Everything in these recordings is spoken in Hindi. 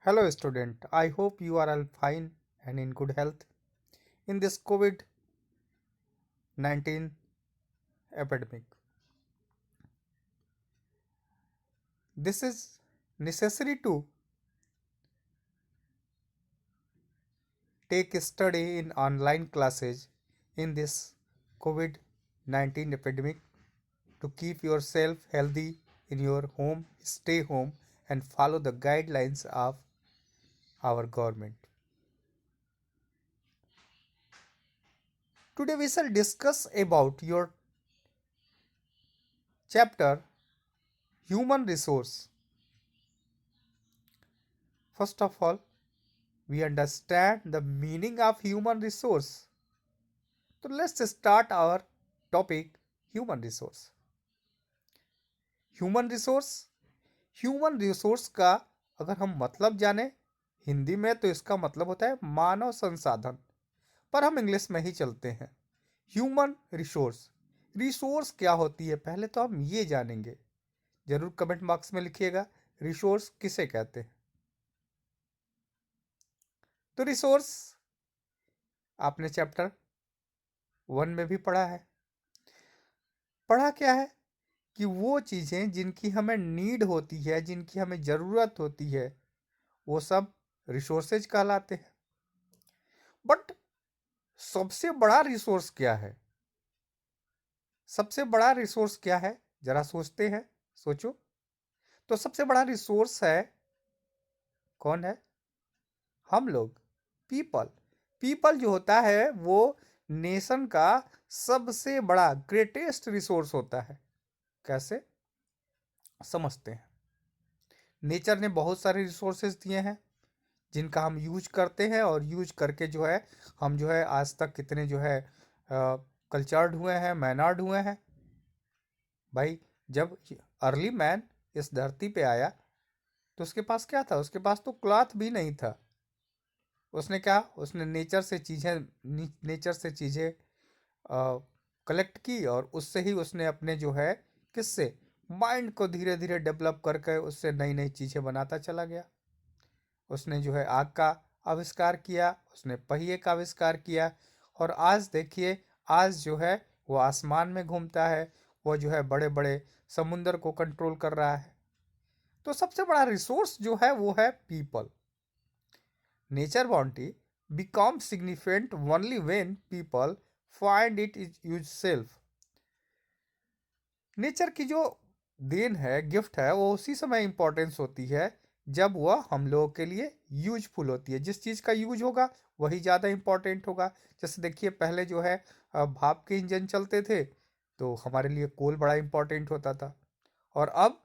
Hello, student. I hope you are all fine and in good health in this COVID 19 epidemic. This is necessary to take study in online classes in this COVID 19 epidemic to keep yourself healthy in your home, stay home, and follow the guidelines of our government. Today, we shall discuss about your chapter Human Resource. First of all, we understand the meaning of human resource. So let's start our topic human resource. Human resource human resource का अगर हम मतलब जाने हिंदी में तो इसका मतलब होता है मानव संसाधन, पर हम इंग्लिश में ही चलते हैं। ह्यूमन रिसोर्स रिसोर्स क्या होती है पहले तो हम ये जानेंगे। जरूर कमेंट बॉक्स में लिखिएगा रिसोर्स किसे कहते हैं। तो रिसोर्स आपने चैप्टर 1 में भी पढ़ा है। पढ़ा क्या है कि वो चीज़ें जिनकी हमें नीड होती है, जिनकी हमें ज़रूरत होती है, वो सब रिसोर्सेज कहलाते हैं। बट सबसे बड़ा रिसोर्स क्या है? सबसे बड़ा रिसोर्स क्या है? जरा सोचते हैं, सोचो। तो सबसे बड़ा रिसोर्स है, कौन है? हम लोग, पीपल। पीपल जो होता है वो नेशन का सबसे बड़ा ग्रेटेस्ट रिसोर्स होता है। कैसे समझते हैं? नेचर ने बहुत सारे रिसोर्सेज दिए हैं जिनका हम यूज करते हैं और यूज करके जो है हम जो है आज तक कितने जो है कल्चर्ड हुए हैं, मैनर्ड हुए हैं। भाई जब अर्ली मैन इस धरती पे आया तो उसके पास क्या था? उसके पास तो क्लॉथ भी नहीं था। उसने क्या, उसने नेचर से चीज़ें कलेक्ट की और उससे ही उसने अपने जो है किससे माइंड को धीरे धीरे डेवलप करके उससे नई नई चीज़ें बनाता चला गया। उसने जो है आग का आविष्कार किया, उसने पहिए का आविष्कार किया और आज देखिए, आज जो है वो आसमान में घूमता है, वो जो है बड़े बड़े समुंदर को कंट्रोल कर रहा है। तो सबसे बड़ा रिसोर्स जो है वो है people. Nature boundary become significant only when people find it is use self. Nature की जो देन है, गिफ्ट है, वो उसी समय इंपॉर्टेंस होती है जब वह हम लोगों के लिए यूजफुल होती है। जिस चीज़ का यूज होगा वही ज़्यादा इंपॉर्टेंट होगा। जैसे देखिए पहले जो है भाप के इंजन चलते थे तो हमारे लिए कोल बड़ा इंपॉर्टेंट होता था। और अब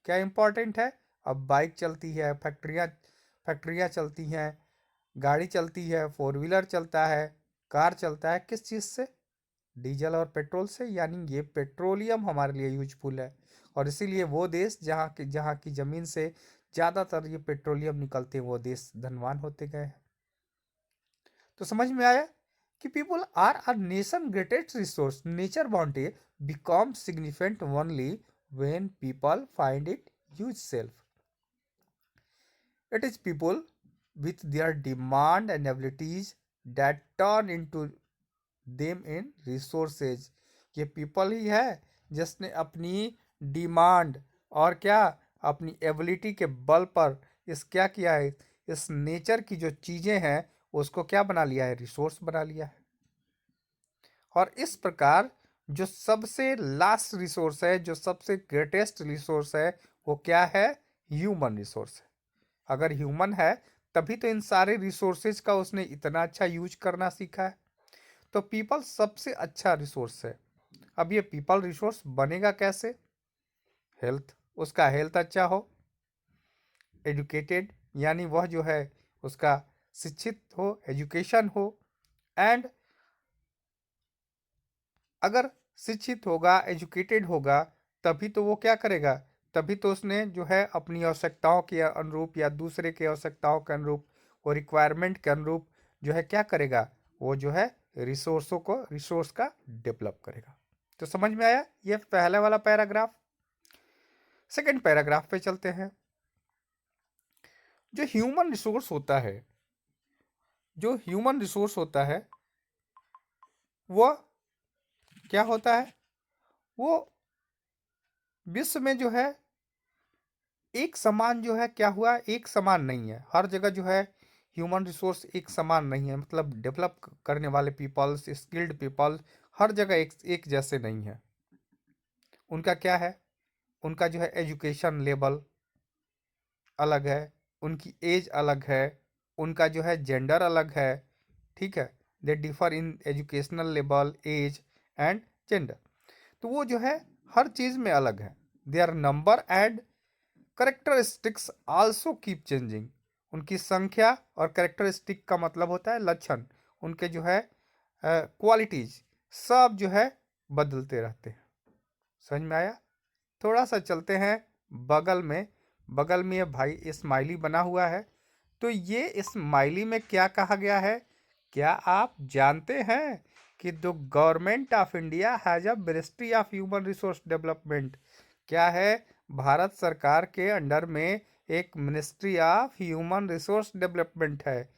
क्या इंपॉर्टेंट है? अब बाइक चलती है, फैक्ट्रियाँ चलती हैं, गाड़ी चलती है, फोर व्हीलर चलता है, कार चलता है। किस चीज़ से? डीजल और पेट्रोल से। यानी ये पेट्रोलियम हमारे लिए यूजफुल है और इसीलिए वो देश जहाँ की ज़मीन से ज़्यादातर ये पेट्रोलियम निकलते हैं वो देश धनवान होते गए हैं। तो समझ में आया कि people are our nation greatest resource. Nature boundary become significant only when people find it use self. It is people with their demand and abilities that turn into them in resources। ये पीपल ही है जिसने अपनी डिमांड और क्या अपनी एबिलिटी के बल पर इस क्या किया है, इस नेचर की जो चीज़ें हैं उसको क्या बना लिया है? रिसोर्स बना लिया है। और इस प्रकार जो सबसे लास्ट रिसोर्स है, जो सबसे ग्रेटेस्ट रिसोर्स है, वो क्या है? ह्यूमन रिसोर्स है। अगर ह्यूमन है तभी तो इन सारे रिसोर्सेज का उसने इतना अच्छा यूज करना सीखा है। तो पीपल सबसे अच्छा रिसोर्स है। अब ये पीपल रिसोर्स बनेगा कैसे? हेल्थ, उसका हेल्थ अच्छा हो, एजुकेटेड यानी वह जो है उसका शिक्षित हो, एजुकेशन हो। एंड अगर शिक्षित होगा, एजुकेटेड होगा, तभी तो वो क्या करेगा? तभी तो उसने जो है अपनी आवश्यकताओं के अनुरूप या दूसरे के आवश्यकताओं के अनुरूप, वो रिक्वायरमेंट के अनुरूप जो है क्या करेगा? वो जो है रिसोर्स का डेवलप करेगा। तो समझ में आया ये पहले वाला पैराग्राफ। सेकंड पैराग्राफ पे चलते हैं। जो ह्यूमन रिसोर्स होता है, जो ह्यूमन रिसोर्स होता है वो क्या होता है, वो विश्व में जो है एक समान जो है क्या हुआ, एक समान नहीं है। हर जगह जो है ह्यूमन रिसोर्स एक समान नहीं है, मतलब डेवलप करने वाले पीपल्स, स्किल्ड पीपल हर जगह एक जैसे नहीं है। उनका क्या है, उनका जो है एजुकेशन लेवल अलग है, उनकी एज अलग है, उनका जो है जेंडर अलग है, ठीक है। They differ in educational level, age and gender. तो वो जो है हर चीज़ में अलग है। Their number and characteristics also keep changing. उनकी संख्या और करेक्टरिस्टिक का मतलब होता है लक्षण, उनके जो है क्वालिटीज सब जो है बदलते रहते हैं। समझ में आया? थोड़ा सा चलते हैं बगल में। बगल में ये भाई स्माइली बना हुआ है, तो ये स्माइली में क्या कहा गया है, क्या आप जानते हैं कि the government of India has a ministry of human resource development? क्या है, भारत सरकार के अंडर में एक ministry of human resource development है।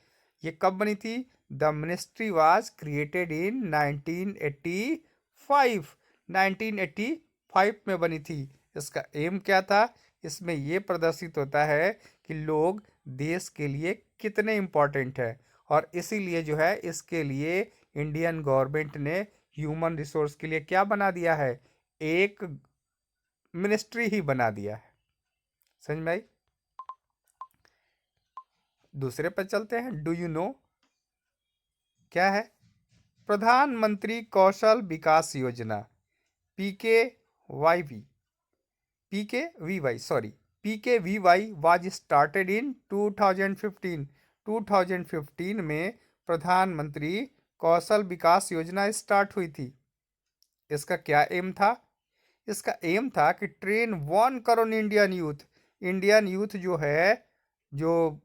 ये कब बनी थी? The ministry was created in 1985। 1985 में बनी थी। इसका एम क्या था? इसमें ये प्रदर्शित होता है कि लोग देश के लिए कितने इम्पोर्टेंट है, और इसीलिए जो है इसके लिए इंडियन गवर्नमेंट ने ह्यूमन रिसोर्स के लिए क्या बना दिया है, एक मिनिस्ट्री ही बना दिया है। समझ में आई? दूसरे पर चलते हैं। डू यू नो क्या है? प्रधानमंत्री कौशल विकास योजना, पीके Y PKVY, sorry, PKVY was started in 2015। 2015 में प्रधानमंत्री कौशल विकास योजना स्टार्ट हुई थी। इसका क्या एम था? इसका एम था कि ट्रेन 1 करोड़ इंडियन यूथ जो है, जो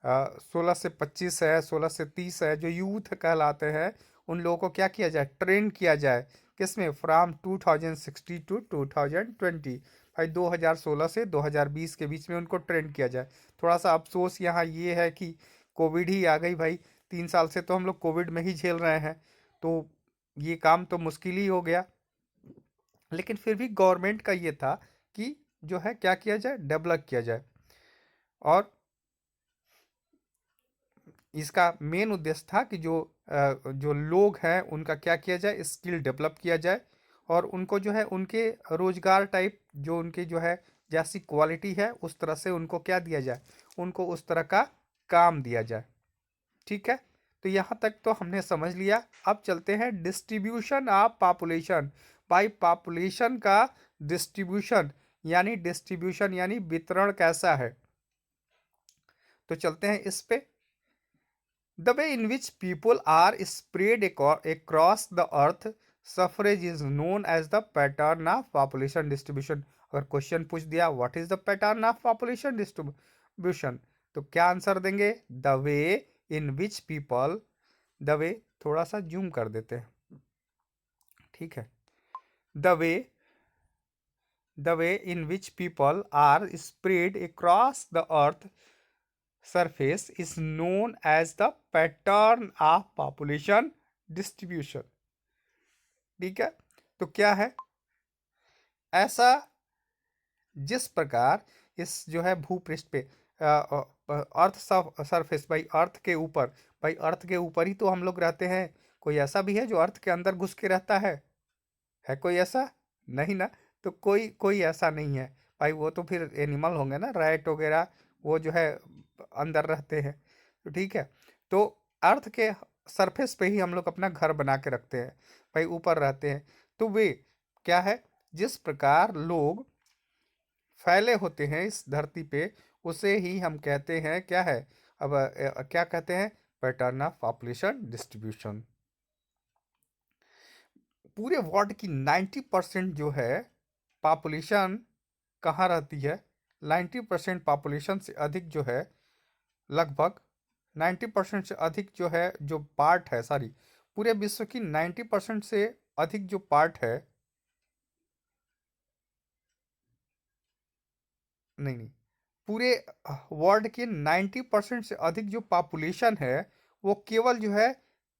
16 से 25 है, 16 से 30 है, जो यूथ कहलाते हैं, उन लोगों को क्या किया जाए, ट्रेन किया जाए। किसमें? From 2016 to 2020। भाई 2016 से 2020 के बीच में उनको ट्रेन किया जाए। थोड़ा सा अफसोस यहाँ ये है कि कोविड ही आ गई भाई। 3 साल से तो हम लोग कोविड में ही झेल रहे हैं, तो ये काम तो मुश्किल ही हो गया। लेकिन फिर भी गवर्नमेंट का ये था कि जो है क्या किया जाए, डेवलप किया जाए। और इसका मेन उद्देश्य था कि जो लोग हैं उनका क्या किया जाए, स्किल डेवलप किया जाए, और उनको जो है उनके रोजगार टाइप जो उनके जो है जैसी क्वालिटी है उस तरह से उनको क्या दिया जाए, उनको उस तरह का काम दिया जाए। ठीक है, तो यहाँ तक तो हमने समझ लिया। अब चलते हैं distribution of population. By population का डिस्ट्रीब्यूशन यानी वितरण कैसा है, तो चलते हैं इस पे। The way in which people are spread across the earth suffrage is known as the pattern of population distribution। अगर क्वेश्चन पूछ दिया what is the pattern of population distribution, तो क्या आंसर देंगे? The way in which people, the way, थोड़ा सा जूम कर देते हैं, ठीक है। The way in which people are spread across the earth surface is known as the pattern of population distribution। ठीक है, तो क्या है? ऐसा जिस प्रकार इस जो है भूपृष्ठ पे अर्थ सरफेस, भाई अर्थ के ऊपर, भाई अर्थ के ऊपर ही तो हम लोग रहते हैं। कोई ऐसा भी है जो अर्थ के अंदर घुस के रहता है कोई ऐसा? नहीं ना। तो कोई कोई ऐसा नहीं है भाई, वो तो फिर एनिमल होंगे ना, रैट वगैरह, वो जो है अंदर रहते हैं। तो ठीक है, तो अर्थ के सरफेस पे ही हम लोग अपना घर बना के रखते हैं, भाई ऊपर रहते हैं। तो वे क्या है, जिस प्रकार लोग फैले होते हैं इस धरती पे, उसे ही हम कहते हैं क्या है, अब क्या कहते हैं, पैटर्न ऑफ पॉपुलेशन डिस्ट्रीब्यूशन। पूरे वर्ल्ड की 90% जो है पॉपुलेशन कहाँ रहती है? 90% पॉपुलेशन से अधिक जो है, लगभग 90% से अधिक जो है, जो पार्ट है, सॉरी, पूरे विश्व की 90% से अधिक जो पार्ट है, नहीं नहीं, पूरे वर्ल्ड के 90% से अधिक जो पॉपुलेशन है वो केवल जो है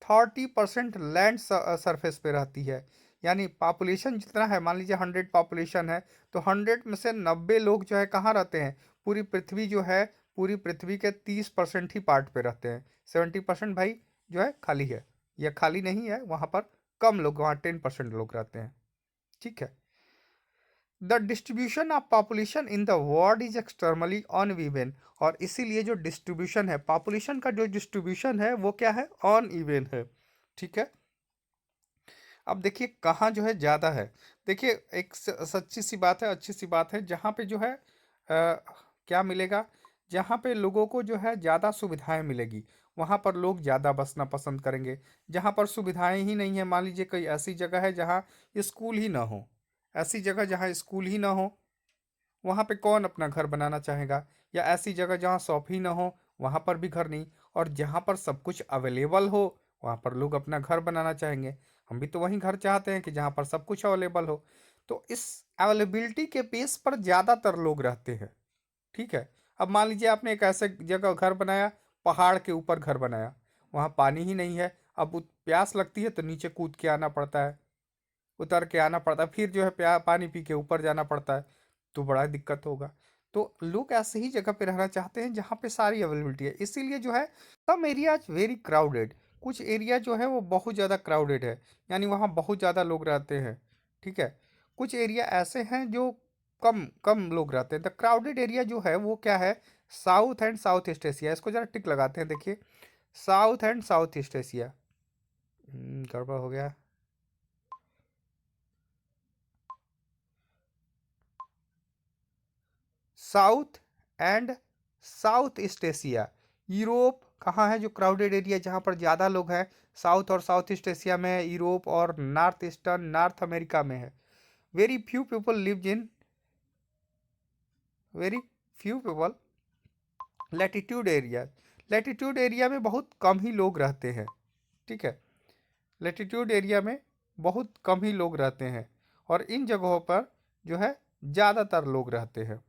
30% लैंड सरफेस पे रहती है। यानी पॉपुलेशन जितना है, मान लीजिए 100 पॉपुलेशन है, तो 100 में से 90 लोग जो है कहाँ रहते हैं, पूरी पृथ्वी जो है, पूरी पृथ्वी के 30% ही पार्ट पे रहते हैं। 70% भाई जो है खाली है, या खाली नहीं है, वहाँ पर कम लोग, वहाँ 10% लोग रहते हैं। ठीक है। The distribution of population in the world is externally uneven, और इसीलिए जो डिस्ट्रीब्यूशन है, पॉपुलेशन का जो डिस्ट्रीब्यूशन है वो क्या है, अनइवन है। ठीक है। अब देखिए कहाँ जो है ज़्यादा है। देखिए एक सच्ची सी बात है, अच्छी सी बात है, जहाँ पे जो है क्या मिलेगा, जहाँ पे लोगों को जो है ज़्यादा सुविधाएं मिलेगी, वहाँ पर लोग ज़्यादा बसना पसंद करेंगे। जहाँ पर सुविधाएं ही नहीं है, मान लीजिए कोई ऐसी जगह है जहाँ स्कूल ही ना हो, ऐसी जगह जहाँ स्कूल ही ना हो, वहाँ पे कौन अपना घर बनाना चाहेगा। या ऐसी जगह जहाँ शॉप ही ना हो, वहाँ पर भी घर नहीं। और जहाँ पर सब कुछ अवेलेबल हो, वहाँ पर लोग अपना घर बनाना चाहेंगे। हम भी तो वहीं घर चाहते हैं कि जहाँ पर सब कुछ अवेलेबल हो। तो इस अवेलेबिलिटी के बेस पर ज़्यादातर लोग रहते हैं। ठीक है। अब मान लीजिए आपने एक ऐसे जगह घर बनाया, पहाड़ के ऊपर घर बनाया, वहाँ पानी ही नहीं है। अब प्यास लगती है तो नीचे कूद के आना पड़ता है, उतर के आना पड़ता है, फिर जो है पानी पी के ऊपर जाना पड़ता है, तो बड़ा दिक्कत होगा। तो लोग ऐसे ही जगह पे रहना चाहते हैं जहाँ पे सारी अवेलेबिलिटी है। इसीलिए जो है सम एरियाज वेरी क्राउडेड, कुछ एरिया जो है वो बहुत ज़्यादा क्राउडेड है, यानी वहाँ बहुत ज़्यादा लोग रहते हैं। ठीक है। कुछ एरिया ऐसे हैं जो कम कम लोग रहते हैं। द क्राउडेड एरिया जो है वो क्या है, south and south east Asia. इसको जरा टिक लगाते हैं, देखिए south and south east Asia. गड़बड़ हो गया। South and south east Asia, Europe कहाँ है जो क्राउडेड एरिया जहाँ पर ज़्यादा लोग हैं, साउथ और साउथ ईस्ट एशिया में है, यूरोप और नॉर्थ ईस्टर्न नॉर्थ अमेरिका में है। वेरी फ्यू पीपल लिव इन, very few people latitude area, latitude area में बहुत कम ही लोग रहते हैं। ठीक है। लैटिट्यूड एरिया में बहुत कम ही लोग रहते हैं, और इन जगहों पर जो है ज़्यादातर लोग रहते हैं।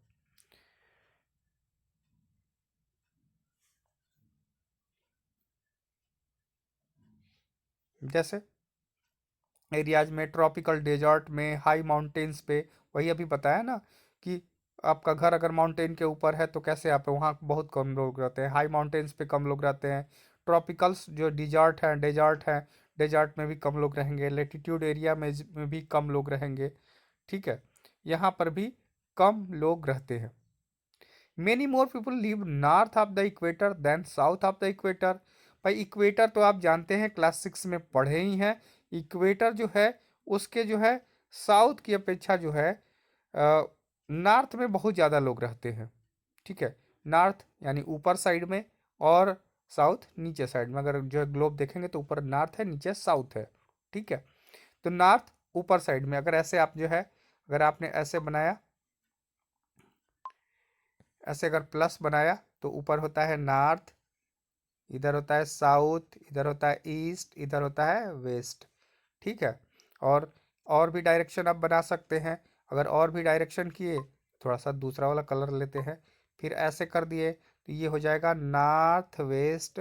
जैसे एरियाज में, ट्रॉपिकल डेजर्ट में, हाई माउंटेन्स पे, वही अभी बताया ना कि आपका घर अगर माउंटेन के ऊपर है तो कैसे आप, वहाँ बहुत कम लोग रहते हैं, हाई माउंटेन्स पे कम लोग रहते हैं। ट्रॉपिकल्स जो डिजर्ट हैं, डेजर्ट में भी कम लोग रहेंगे, लेटीट्यूड एरिया में भी कम लोग रहेंगे। ठीक है। यहाँ पर भी कम लोग रहते हैं। Many more people live north of the equator than south of the equator. भाई इक्वेटर तो आप जानते हैं, क्लास 6 में पढ़े ही हैं। इक्वेटर जो है उसके जो है साउथ की अपेक्षा जो है नॉर्थ में बहुत ज़्यादा लोग रहते हैं। ठीक है। नॉर्थ यानी ऊपर साइड में, और साउथ नीचे साइड में। अगर जो है ग्लोब देखेंगे तो ऊपर नॉर्थ है, नीचे साउथ है। ठीक है। तो नॉर्थ ऊपर साइड में, अगर ऐसे आप जो है, अगर आपने ऐसे बनाया, ऐसे अगर प्लस बनाया तो ऊपर होता है नॉर्थ, इधर होता है साउथ, इधर होता है ईस्ट, इधर होता है वेस्ट। ठीक है। और भी डायरेक्शन आप बना सकते हैं। अगर और भी डायरेक्शन किए, थोड़ा सा दूसरा वाला कलर लेते हैं, फिर ऐसे कर दिए तो ये हो जाएगा नॉर्थ वेस्ट,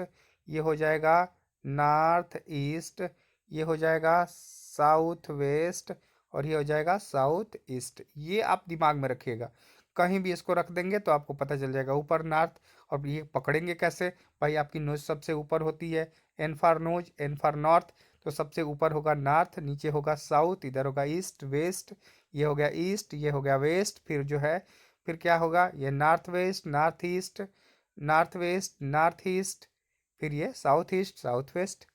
ये हो जाएगा नॉर्थ ईस्ट, ये हो जाएगा साउथ वेस्ट, और ये हो जाएगा साउथ ईस्ट। ये आप दिमाग में रखिएगा, कहीं भी इसको रख देंगे तो आपको पता चल जाएगा ऊपर नॉर्थ। और ये पकड़ेंगे कैसे, भाई आपकी नोज सबसे ऊपर होती है, N for nose, N for north, तो सबसे ऊपर होगा नॉर्थ, नीचे होगा साउथ, इधर होगा ईस्ट वेस्ट, ये हो गया ईस्ट, ये हो गया वेस्ट, फिर जो है फिर क्या होगा, ये north west north east, north west north east, फिर ये साउथ ईस्ट साउथ वेस्ट।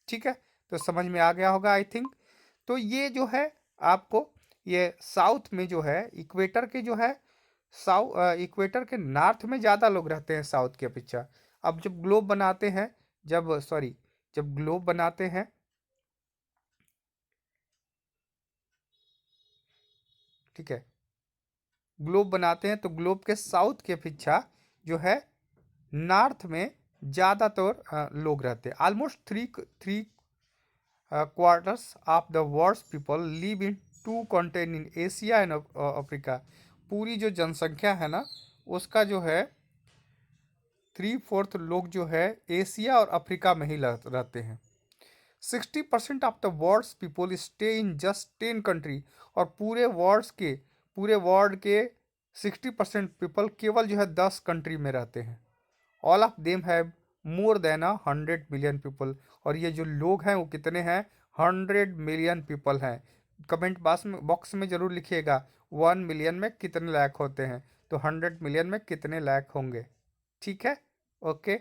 ठीक है। तो समझ में आ गया होगा आई थिंक। तो ये जो है आपको, ये साउथ में जो है इक्वेटर के जो है, इक्वेटर के नॉर्थ में ज़्यादा लोग रहते हैं साउथ की अपेक्षा। अब जब ग्लोब बनाते हैं, जब ग्लोब बनाते हैं, ठीक है, ग्लोब बनाते हैं तो ग्लोब के साउथ की अपेक्षा जो है नॉर्थ में ज़्यादातर लोग रहते हैं। Almost three quarters of the world's people live in two continent, in Asia and Africa. पूरी जो जनसंख्या है ना, उसका जो है 3/4 लोग जो है एशिया और अफ्रीका में ही रहते हैं। 60% of the world's people stay in just 10 country, और पूरे वर्ल्ड के 60% पीपल केवल जो है 10 कंट्री में रहते हैं। All of them have more than 100 million people, और ये जो लोग हैं वो कितने हैं? 100 मिलियन पीपल हैं। कमेंट बॉक्स में जरूर लिखिएगा 1 मिलियन में कितने लाख होते हैं, तो 100 मिलियन में कितने लाख होंगे। ठीक है, ओके।